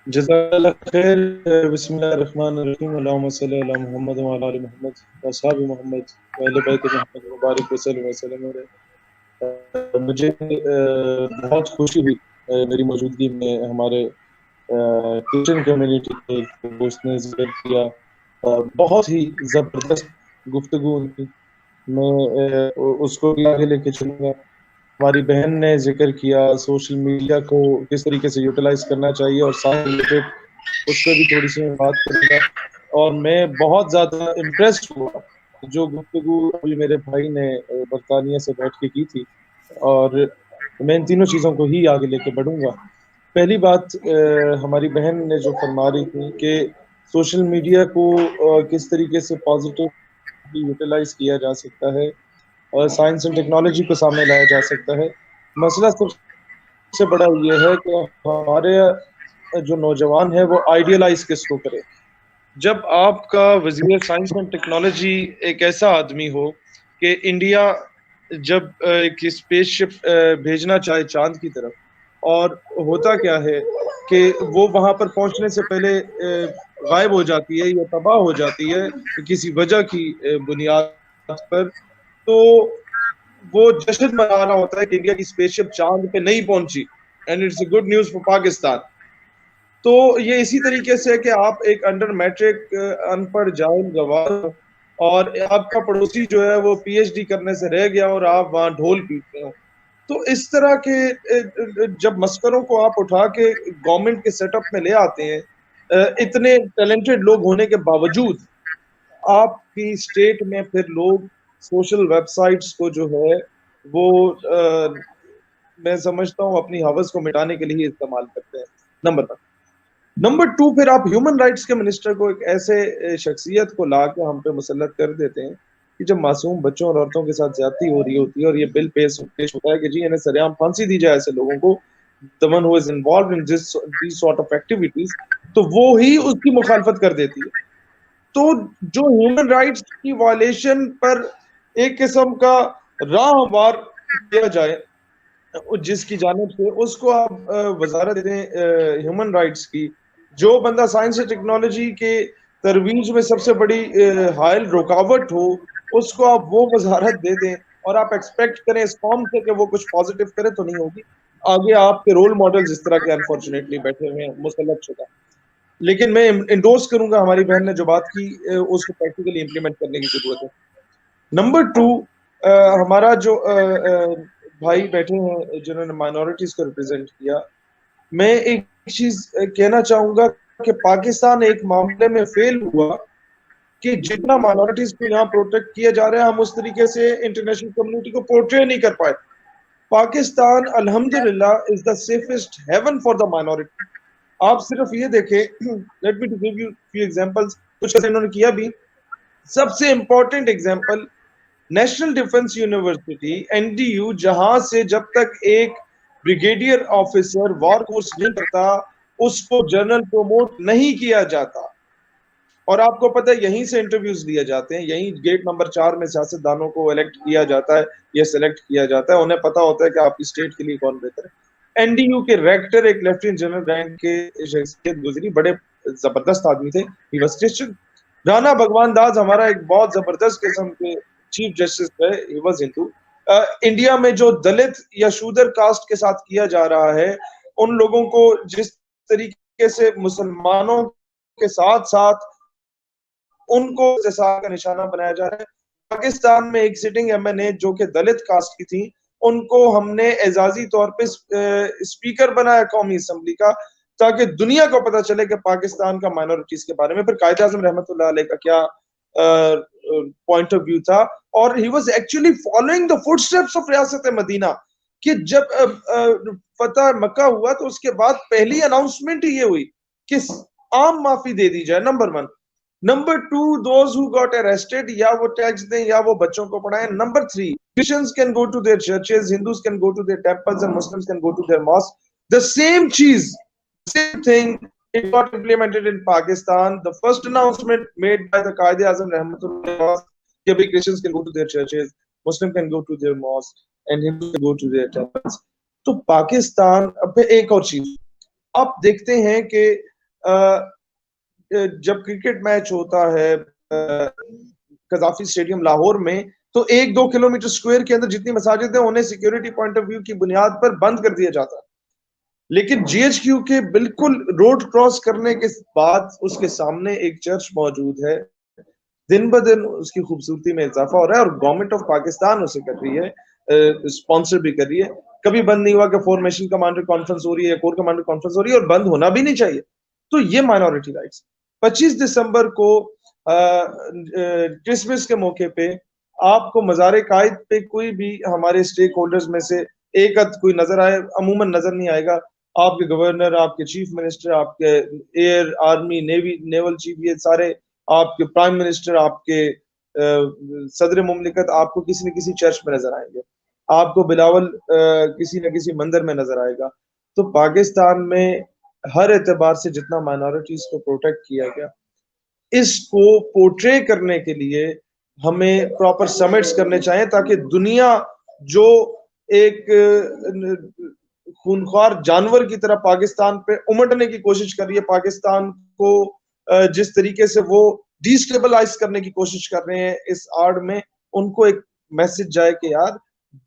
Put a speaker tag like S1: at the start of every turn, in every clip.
S1: جزاک اللہ خیر. بسم اللہ الرحمن الرحیم. اللہم صلی علی محمد وعلی آل محمد واصحاب محمد وآل بیت محمد مبارک وسلم وسلم. مجھے بہت خوشی ہوئی میری موجودگی میں ہمارے کرسچن کمیونٹی کے دوست نے ذکر کیا. بہت ہی زبردست گفتگو ان کی. میں اس کو بھی آگے لے کے چلوں گا. ہماری بہن نے ذکر کیا سوشل میڈیا کو کس طریقے سے یوٹیلائز کرنا چاہیے اور ساتھ ریلیٹڈ اس پہ بھی تھوڑی سی میں بات کروں گا. اور میں بہت زیادہ امپریسڈ ہوا جو گفتگو ابھی میرے بھائی نے برطانیہ سے بیٹھ کے کی تھی, اور میں ان تینوں چیزوں کو ہی آگے لے کے بڑھوں گا. پہلی بات ہماری بہن نے جو فرما رہی تھی کہ سوشل میڈیا کو کس طریقے سے پازیٹیو یوٹیلائز کیا جا سکتا ہے اور سائنس اینڈ ٹیکنالوجی کو سامنے لایا جا سکتا ہے. مسئلہ سب سے بڑا یہ ہے کہ ہمارے جو نوجوان ہے وہ آئیڈیلائز کس کو کرے. جب آپ کا وزیر سائنس اینڈ ٹیکنالوجی ایک ایسا آدمی ہو کہ انڈیا جب ایک اسپیس شپ بھیجنا چاہے چاند کی طرف, اور ہوتا کیا ہے کہ وہ وہاں پر پہنچنے سے پہلے غائب ہو جاتی ہے یا تباہ ہو جاتی ہے کسی وجہ کی بنیاد پر, تو وہ جشن منا رہا ہوتا ہے کہ انڈیا کی اسپیس شپ چاند پہ نہیں پہنچی, and it's a good news for Pakistan. تو یہ اسی طریقے سے کہ آپ ایک انڈر میٹرک ان پڑھ جاہل گوار اور آپ کا پڑوسی جو ہے وہ پی ایچ ڈی کرنے سے رہ گیا اور آپ وہاں ڈھول پیٹتے ہو. تو اس طرح کے جب مسکروں کو آپ اٹھا کے گورنمنٹ کے سیٹ اپ میں لے آتے ہیں, اتنے ٹیلنٹڈ لوگ ہونے کے باوجود آپ کی اسٹیٹ میں پھر لوگ سوشل ویب سائٹس کو جو ہے وہ میں سمجھتا ہوں اپنی حوث کو مٹانے کے لیے استعمال کرتے ہیں. نمبر 2 پھر آپ ہیومن رائٹس کے منسٹر کو ایک ایسے شخصیت کو لا کے ہم پہ مسلط کر دیتے ہیں کہ جب معصوم بچوں اور عورتوں کے ساتھ زیادتی ہو رہی ہوتی ہے اور یہ بل پیش ہوتا ہے کہ جی انہیں سرعام پھانسی دی جائے ایسے لوگوں کو, the one who is involved in these sort of activities, تو وہ ہی اس کی مخالفت کر دیتی ہے. تو جو ہیومن رائٹس کی وائلیشن پر ایک قسم کا راہ ہموار کیا جائے جس کی جانب سے, اس کو آپ وزارت دیں ہیومن رائٹس کی, جو بندہ سائنس اور ٹیکنالوجی کے ترویج میں سب سے بڑی حائل رکاوٹ ہو اس کو آپ وہ وزارت دے دیں, اور آپ ایکسپیکٹ کریں اس قوم سے کہ وہ کچھ پازیٹیو کرے, تو نہیں ہوگی. آگے آپ کے رول ماڈلز اس طرح کے انفارچونیٹلی بیٹھے ہوئے ہیں مسلط شدہ. لیکن میں انڈورس کروں گا ہماری بہن نے جو بات کی اس کو پریکٹیکلی امپلیمنٹ کرنے کی ضرورت ہے. نمبر 2 ہمارا جو بھائی بیٹھے ہیں جنہوں نے مائنورٹیز کو ریپرزینٹ کیا, میں ایک چیز کہنا چاہوں گا کہ پاکستان ایک معاملے میں فیل ہوا کہ جتنا مائنورٹیز کو یہاں پروٹیکٹ کیا جا رہا ہے ہم اس طریقے سے انٹرنیشنل کمیونٹی کو پورٹری نہیں کر پائے. پاکستان الحمدللہ is the safest haven for the minority. آپ صرف یہ دیکھیں, let me to give you few examples, کچھ ایسے انہوں نے کیا بھی. سب سے important example national defence university N D U, جہاں سے جب تک ایک بریگیڈیئر آفیسر وار کورس نہیں کرتا اس کو جنرل پروموٹ نہیں کیا جاتا. اور آپ کو پتہ ہے یہیں سے انٹرویوز لیے جاتے ہیں, یہیں گیٹ نمبر 4 میں سیاست دانوں کو الیکٹ کیا جاتا ہے یا سلیکٹ کیا جاتا ہے, انہیں پتا ہوتا ہے کہ آپ کی اسٹیٹ کے لیے کون بہتر ہے. این ڈی یو کے ریکٹر ایک لیفٹیننٹ جنرل رینک کے شخصیت گزری, بڑے زبردست آدمی تھے. He was Christian. رانا بھگوان داس ہمارا ایک بہت زبردست قسم کے چیف جسٹس ہے, ہی واز ہندو. انڈیا میں جو دلت یا شودر کاسٹ کے ساتھ کیا جا رہا ہے, ان لوگوں کو جس طریقے سے مسلمانوں کے ساتھ ساتھ ان کو استحصال کا نشانہ بنایا جا رہا ہے. پاکستان میں ایک سٹنگ ایم این اے جو کہ دلت کاسٹ کی تھی, ان کو ہم نے اعزازی طور پہ اسپیکر بنایا قومی اسمبلی کا, تاکہ دنیا کو پتہ چلے کہ پاکستان کا مائنورٹیز کے بارے میں. پھر قائد اعظم رحمت اللہ علیہ کا کیا پوائنٹ آف ویو تھا, اور he was actually following the footsteps of ریاست مدینہ, کہ جب فتح مکہ ہوا تو اس کے بعد پہلی اناؤنسمنٹ ہی یہ ہوئی کہ عام معافی دے دی جائے. Number 1. Number 2, those who got arrested, یا وہ ٹیکس دیں یا وہ بچوں کو پڑھائیں. Number 3, Christians can go to their churches, Hindus can go to their temples, and Muslims can go to their mosques. The same cheese, same thing, it got implemented in Pakistan. The first announcement made by the Qaid Azam Rahmatullah was that Christians can go to their churches, Muslims can go to their mosques, and Hindus can go to their temples. تو پاکستان اب ایک اور چیز آپ دیکھتے ہیں کہ جب کرکٹ میچ ہوتا ہے قذافی اسٹیڈیم لاہور میں تو 1-2 کلومیٹر اسکوائر کے اندر جتنی مساجد ہیں انہیں سیکیورٹی پوائنٹ آف ویو کی بنیاد پر بند کر دیا جاتا ہے، لیکن جی ایچ کیو کے بالکل روڈ کراس کرنے کے بعد اس کے سامنے ایک چرچ موجود ہے. دن بدن اس کی خوبصورتی میں اضافہ ہو رہا ہے اور گورنمنٹ آف پاکستان اسے کر رہی ہے، اسپانسر بھی کر رہی ہے. کبھی بند نہیں ہوا کہ فارمیشن کمانڈر کانفرنس ہو رہی ہے، کور کمانڈر کانفرنس ہو رہی ہے، اور بند ہونا بھی نہیں چاہیے. تو یہ مائنورٹی رائٹس 25 دسمبر کو کرسمس کے موقع پہ آپ کو مزار قائد پہ کوئی بھی ہمارے اسٹیک ہولڈرز میں سے ایک ادھ کوئی نظر آئے، عموماً نظر نہیں آئے گا. آپ کے گورنر، آپ کے چیف منسٹر، آپ کے air, army, navy, naval chief, یہ سارے آپ کے پرائم منسٹر، آپ کے صدر مملکت آپ کو کسی نہ کسی چرچ میں نظر آئیں گے. آپ کو بلاول کسی نہ کسی مندر میں نظر آئے گا. تو پاکستان میں ہر اعتبار سے جتنا مائنورٹیز کو پروٹیکٹ کیا گیا، اس کو پورٹرے کرنے کے لیے ہمیں پراپر سمٹس کرنے چاہیے تاکہ دنیا جو ایک خونخوار جانور کی طرح پاکستان پہ امٹنے کی کوشش کر رہی ہے، پاکستان کو جس طریقے سے وہ ڈیسٹیبلائز کرنے کی کوشش کر رہے ہیں اس آڑ میں، ان کو ایک میسج جائے کہ یار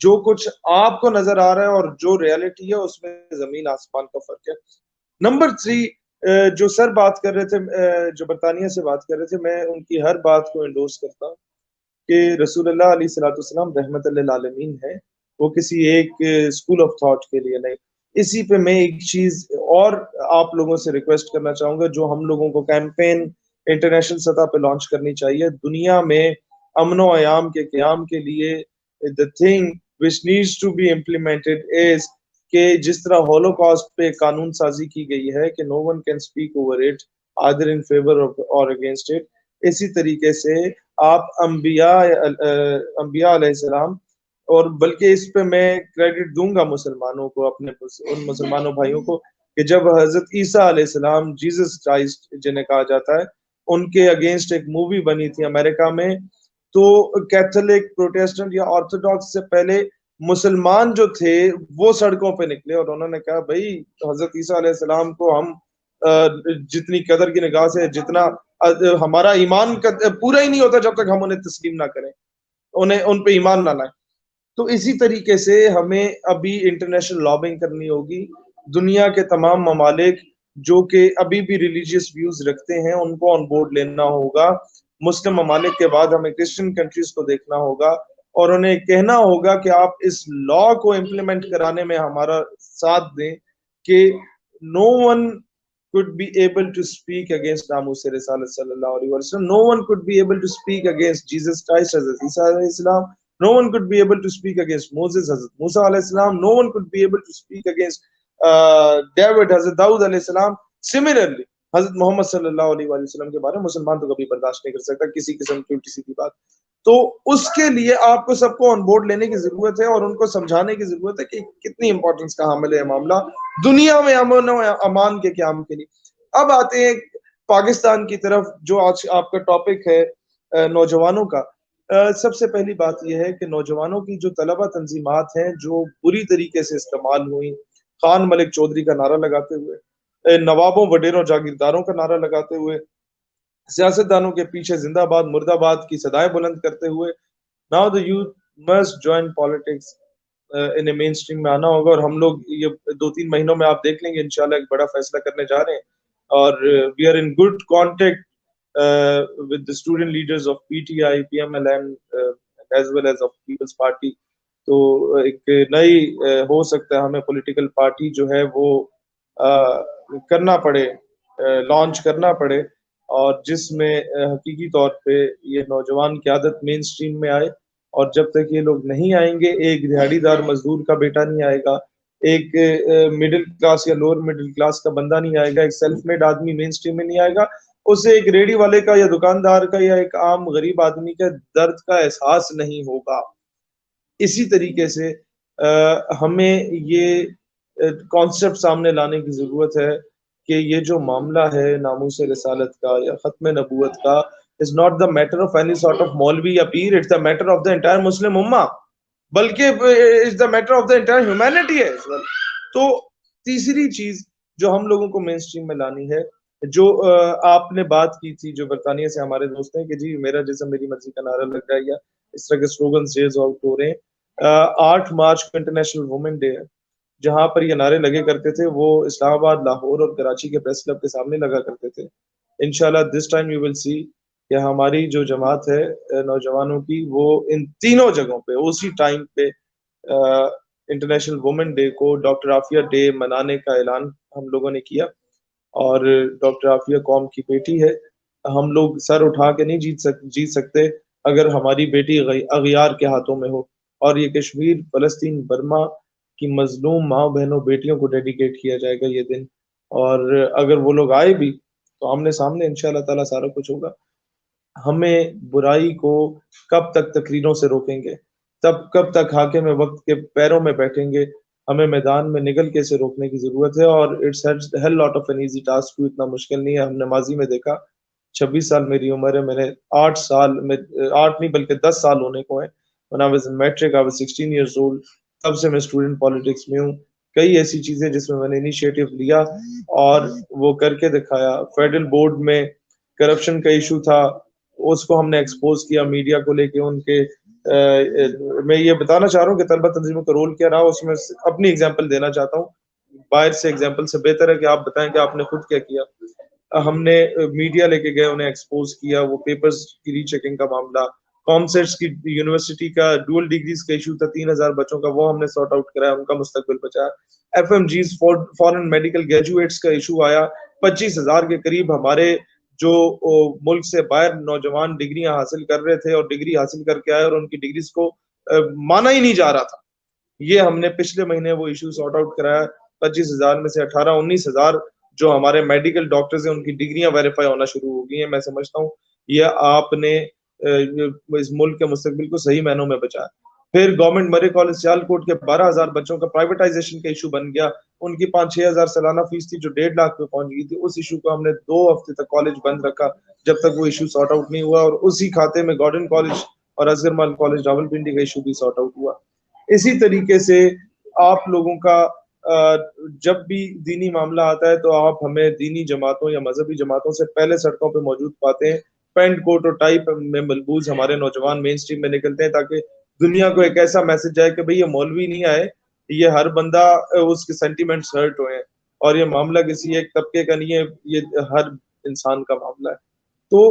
S1: جو کچھ آپ کو نظر آ رہا ہے اور جو ریالٹی ہے اس میں زمین آسمان کا فرق ہے. نمبر 3 جو سر بات کر رہے تھے، جو برطانیہ سے بات کر رہے تھے، میں ان کی ہر بات کو انڈورس کرتا ہوں کہ رسول اللہ علیہ الصلوۃ والسلام رحمت للعالمین ہے، وہ کسی ایک اسکول آف تھاٹ کے لیے نہیں. اسی پہ میں ایک چیز اور آپ لوگوں سے ریکویسٹ کرنا چاہوں گا جو ہم لوگوں کو کیمپین انٹرنیشنل سطح پہ لانچ کرنی چاہیے. دنیا میں امن و ایام کے قیام کے لیے the thing which needs to be implemented is کہ جس طرح ہولوکاسٹ پہ قانون سازی کی گئی ہے کہ no one can speak over it either in favor or against it، اسی طریقے سے آپ انبیاء علیہ السلام، اور بلکہ اس پہ میں کریڈٹ دوں گا مسلمانوں کو، اپنے ان مسلمانوں بھائیوں کو، کہ جب حضرت عیسیٰ علیہ السلام، جیزس کرائسٹ جنہیں کہا جاتا ہے، ان کے اگینسٹ ایک مووی بنی تھی امریکہ میں، تو کیتھولک، پروٹیسٹنٹ یا آرتھوڈاکس سے پہلے مسلمان جو تھے وہ سڑکوں پہ نکلے اور انہوں نے کہا بھائی حضرت عیسیٰ علیہ السلام کو ہم جتنی قدر کی نگاہ سے، جتنا ہمارا ایمان پورا ہی نہیں ہوتا جب تک ہم انہیں تسلیم نہ کریں، ان پہ ایمان نہ لائیں. تو اسی طریقے سے ہمیں ابھی انٹرنیشنل لابنگ کرنی ہوگی. دنیا کے تمام ممالک جو کہ ابھی بھی ریلیجیس ویوز رکھتے ہیں ان کو آن بورڈ لینا ہوگا. مسلم ممالک کے بعد ہمیں کرسچن کنٹریز کو دیکھنا ہوگا اور انہیں کہنا ہوگا کہ آپ اس لا کو امپلیمنٹ کرانے میں ہمارا ساتھ دیں کہ no one could be able to speak against ناموس رسالت صلی اللہ علیہ وسلم. No one could be able to speak against Jesus Christ, حضرت عیسیٰ علیہ السلام. No one could be able to speak against Moses, حضرت موسیٰ علیہ السلام. No one could be able to speak against David, حضرت داؤد علیہ السلام. Similarly حضرت محمد صلی اللہ علیہ وسلم کے بارے میں مسلمان تو کبھی برداشت نہیں کر سکتا کسی قسم کی الٹی سیدھی بات. تو اس کے لیے آپ کو سب کو آن بورڈ لینے کی ضرورت ہے اور ان کو سمجھانے کی ضرورت ہے کہ کتنی امپورٹنس کا حامل ہے معاملہ دنیا میں امن و امان کے قیام کے لیے. اب آتے ہیں پاکستان کی طرف، جو آج آپ کا ٹاپک ہے نوجوانوں کا. سب سے پہلی بات یہ ہے کہ نوجوانوں کی جو طلبہ تنظیمات ہیں جو بری طریقے سے استعمال ہوئی، خان ملک چودھری کا نعرہ لگاتے ہوئے، نوابوں، وڈیروں، جاگیرداروں کا نعرہ لگاتے ہوئے، سیاستدانوں کے پیچھے زندہ باد مرد آباد کی صدائیں بلند کرتے ہوئے، now the youth must join politics in a mainstream میں آنا ہوگا. اور ہم لوگ یہ 2-3 مہینوں میں آپ دیکھ لیں گے انشاءاللہ ایک بڑا فیصلہ کرنے جا رہے ہیں، اور we are in good contact with the student leaders of PTI, PMLN as well as of People's Party. تو ایک نئی ہو سکتا ہے ہمیں پولیٹیکل پارٹی جو ہے وہ کرنا پڑے، لانچ کرنا پڑے، اور جس میں حقیقی طور پہ یہ نوجوان قیادت مین سٹریم میں آئے. اور جب تک یہ لوگ نہیں آئیں گے، ایک دہاڑی دار مزدور کا بیٹا نہیں آئے گا، ایک مڈل کلاس یا لوور مڈل کلاس کا بندہ نہیں آئے گا، ایک سیلف میڈ آدمی مین سٹریم میں نہیں آئے گا، اسے ایک ریڑھی والے کا یا دکاندار کا یا ایک عام غریب آدمی کا درد کا احساس نہیں ہوگا. اسی طریقے سے ہمیں یہ کانسیپٹ سامنے لانے کی ضرورت ہے کہ یہ جو معاملہ ہے ناموس رسالت کا یا ختم نبوت کا is not the matter of any sort of مولوی یا پیر، it's the matter of the entire مسلم امہ، بلکہ it's the matter of the entire humanity ہے. تو تیسری چیز جو ہم لوگوں کو مین سٹریم میں لانی ہے جو آپ نے بات کی تھی جو برطانیہ سے ہمارے دوست ہیں کہ جی میرا جسم میری مرضی کا نعرہ لگ رہا ہے یا اس طرح کے سلوگنز ریز آؤٹ ہو رہے ہیں، 8 مارچ کو انٹرنیشنل وومن ڈے ہے، جہاں پر یہ نعرے لگے کرتے تھے وہ اسلام آباد، لاہور اور کراچی کے پریس کلب کے سامنے لگا کرتے تھے. انشاءاللہ دس ٹائم یو ول سی کہ ہماری جو جماعت ہے نوجوانوں کی وہ ان تینوں جگہوں پہ اسی ٹائم پہ انٹرنیشنل وومن ڈے کو ڈاکٹر عافیہ ڈے منانے کا اعلان ہم لوگوں نے کیا. اور ڈاکٹر عافیہ قوم کی بیٹی ہے، ہم لوگ سر اٹھا کے نہیں جیت سکتے اگر ہماری بیٹی اغیار کے ہاتھوں میں ہو. اور یہ کشمیر، فلسطین، برما کی مظلوم ماں بہنوں بیٹیوں کو ڈیڈیکیٹ کیا جائے گا یہ دن. اور اگر وہ لوگ آئے بھی تو آمنے سامنے انشاءاللہ تعالیٰ سارا کچھ ہوگا. ہمیں برائی کو کب تک تقریروں سے روکیں گے، کب تک حاکم وقت کے پیروں میں بیٹھیں گے. ہمیں میدان میں نگل کے سے روکنے کی ضرورت ہے. اور it's hell lot of an easy task, کوئی اتنا مشکل نہیں ہے. ہم نے ماضی میں دیکھا، 26 سال میری عمر ہے، میں نے 8 سال میں 8 نہیں بلکہ 10 سال ہونے کو ہیں. when I was in metric I was 16 years old، تب سے میں اسٹوڈنٹ پالیٹکس میں ہوں. کئی ایسی چیزیں جس میں نے انیشیٹو لیا اور وہ کر کے دکھایا. فیڈرل بورڈ میں کرپشن کا ایشو تھا، اس کو ہم نے ایکسپوز کیا میڈیا کو لے کے. ان کے میں یہ بتانا چاہ رہا ہوں کہ طلبہ تنظیموں کا رول کیا رہا، اس میں اپنی اگزامپل دینا چاہتا ہوں. باہر سے اگزامپل سے بہتر ہے کہ آپ بتائیں کہ آپ نے خود کیا کیا. ہم نے میڈیا لے کے گئے، انہیں ایکسپوز کیا. وہ پیپرز کی ری چیکنگ کا معاملہ، کامسیٹس کی یونیورسٹی کا ڈوئل ڈگریز کا ایشو تھا 3000 بچوں کا، وہ ہم نے سارٹ آؤٹ کرایا، ان کا مستقبل بچایا. ایف ایم جیز فورن میڈیکل گریجویٹس کا ایشو آیا، 25,000 کے قریب ہمارے جو ملک سے باہر نوجوان ڈگریاں حاصل کر رہے تھے اور ڈگری حاصل کر کے آئے اور ان کی ڈگریز کو مانا ہی نہیں جا رہا تھا. یہ ہم نے پچھلے مہینے وہ ایشو سارٹ آؤٹ کرایا. 25,000 میں سے 18-19,000 جو ہمارے میڈیکل ڈاکٹرز ہیں ان کی ڈگریاں ویریفائی ہونا شروع ہو گئی ہیں. میں سمجھتا ہوں یہ آپ نے اس ملک کے مستقبل کو صحیح معنوں میں بچایا. پھر گورنمنٹ مرے کالج سیالکوٹ کے 12,000 بچوں کا پرائیویٹائزیشن کا ایشو بن گیا. ان کی 5-6 ہزار سالانہ فیس تھی جو 1.5 لاکھ پہ پہنچ گئی تھی. اس ایشو کو ہم نے 2 ہفتے تک کالج بند رکھا جب تک وہ ایشو سارٹ آؤٹ نہیں ہوا. اور اسی کھاتے میں گارڈن کالج اور اصغر مال کالج راولپنڈی کا ایشو بھی سارٹ آؤٹ ہوا. اسی طریقے سے آپ لوگوں کا جب بھی دینی معاملہ آتا ہے تو آپ ہمیں دینی جماعتوں یا مذہبی جماعتوں سے پہلے سڑکوں پہ موجود پاتے ہیں. پینٹ کوٹ اور ٹائی میں ملبوس ہمارے نوجوان مین سٹریم میں نکلتے ہیں تاکہ دنیا کو ایک ایسا میسج جائے کہ بھئی یہ مولوی نہیں آئے، یہ ہر بندہ اس کے سینٹیمنٹس ہرٹ ہوئے ہیں اور یہ معاملہ کسی ایک طبقے کا نہیں ہے، یہ ہر انسان کا معاملہ ہے. تو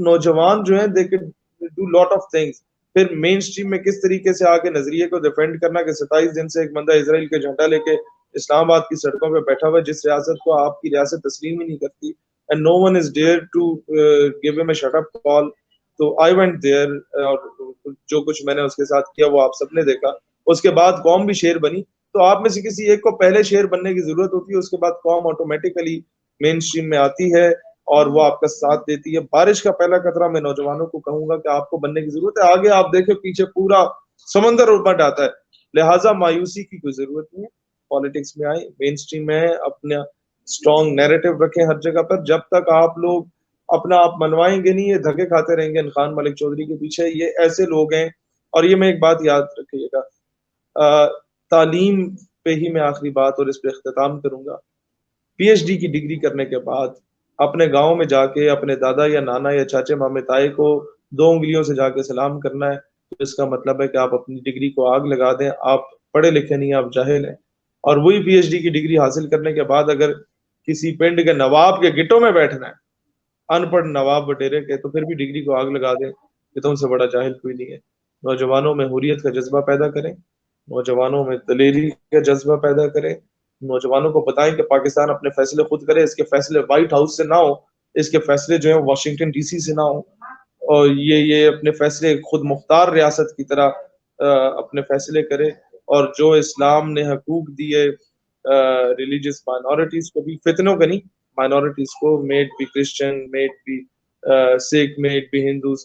S1: نوجوان جو ہیں they can do lot of things. پھر مین سٹریم میں کس طریقے سے آگے نظریے کو ڈیفینڈ کرنا کہ 27 دن سے ایک بندہ اسرائیل کے جھنڈا لے کے اسلام آباد کی سڑکوں پہ بیٹھا ہوا ہے جس ریاست کو آپ کی ریاست تسلیم ہی نہیں کرتی. And no one is dare to give him a shut up call. تو I went there اور جو کچھ میں نے اس کے ساتھ کیا وہ آپ سب نے دیکھا. اس کے بعد قوم بھی شیر بنی. تو آپ میں سے کسی ایک کو پہلے شیر بننے کی ضرورت ہوتی ہے، اس کے بعد قوم آٹومیٹیکلی مین سٹریم میں آتی ہے اور وہ آپ کا ساتھ دیتی ہے. بارش کا پہلا قطرہ میں نوجوانوں کو کہوں گا کہ آپ کو بننے کی ضرورت ہے. آگے آپ دیکھیں پیچھے پورا سمندر اوپر آتا ہے، لہٰذا مایوسی کی کوئی ضرورت نہیں ہے. پالیٹکس میں آئیں، مین سٹریم میں آئیں، اپنا اسٹرانگ نیریٹو رکھیں ہر جگہ پر. جب تک آپ لوگ اپنا آپ منوائیں گے نہیں، یہ دھکے کھاتے رہیں گے خان ملک چودھری کے پیچھے. یہ ایسے لوگ ہیں. اور یہ میں ایک بات یاد رکھیے گا، تعلیم پہ ہی میں آخری بات اور اس پہ اختتام کروں گا. پی ایچ ڈی کی ڈگری کرنے کے بعد اپنے گاؤں میں جا کے اپنے دادا یا نانا یا چاچے مامے تائے کو 2 انگلیوں سے جا کے سلام کرنا ہے تو اس کا مطلب ہے کہ آپ اپنی ڈگری کو آگ لگا دیں. آپ پڑھے لکھے نہیں، آپ جاہل ہیں. اور وہی پی ایچ ڈی کی ڈگری حاصل کرنے کے بعد اگر کسی پنڈ کے نواب کے گٹوں میں بیٹھنا ہے، ان پڑھ نواب وڈیرے کے، تو پھر بھی ڈگری کو آگ لگا دیں کہ تم سے بڑا جاہل کوئی نہیں ہے. نوجوانوں میں حریت کا جذبہ پیدا کریں، نوجوانوں میں دلیری کا جذبہ پیدا کریں. نوجوانوں کو بتائیں کہ پاکستان اپنے فیصلے خود کرے. اس کے فیصلے وائٹ ہاؤس سے نہ ہو، اس کے فیصلے جو ہیں واشنگٹن ڈی سی سے نہ ہو. اور یہ اپنے فیصلے خود مختار ریاست کی طرح اپنے فیصلے کرے. اور جو اسلام نے حقوق دیے ریلیجیس مائنورٹیز کو بھی، فتنوں کا نہیں، مائنورٹیز کو، may be Christian, may be Sikh, may be Hindus,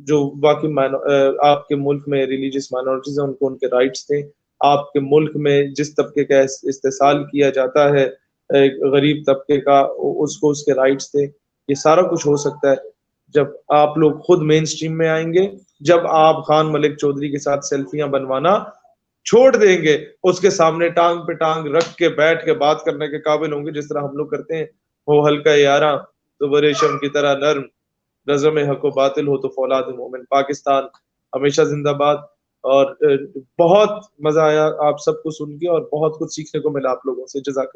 S1: جو باقی آپ کے ملک میں ریلیجیس مائنورٹیز ہیں ان کو ان کے رائٹس دیں. آپ کے ملک میں جس طبقے کا استحصال کیا جاتا ہے غریب طبقے کا، اس کو اس کے رائٹس دیں. یہ سارا کچھ ہو سکتا ہے جب آپ لوگ خود مین سٹریم میں آئیں گے، جب آپ خان ملک چودھری کے ساتھ سیلفیاں بنوانا چھوڑ دیں گے اس کے سامنے ٹانگ پہ ٹانگ رکھ کے بیٹھ کے بات کرنے کے قابل ہوں گے، جس طرح ہم لوگ کرتے ہیں. ہو ہلکا یاراں تو بریشم کی طرح نرم، رزم حق و باطل ہو تو فولاد مومن. پاکستان ہمیشہ زندہ باد. اور بہت مزہ آیا آپ سب کو سن کے، اور بہت کچھ سیکھنے کو ملا آپ لوگوں سے. جزاک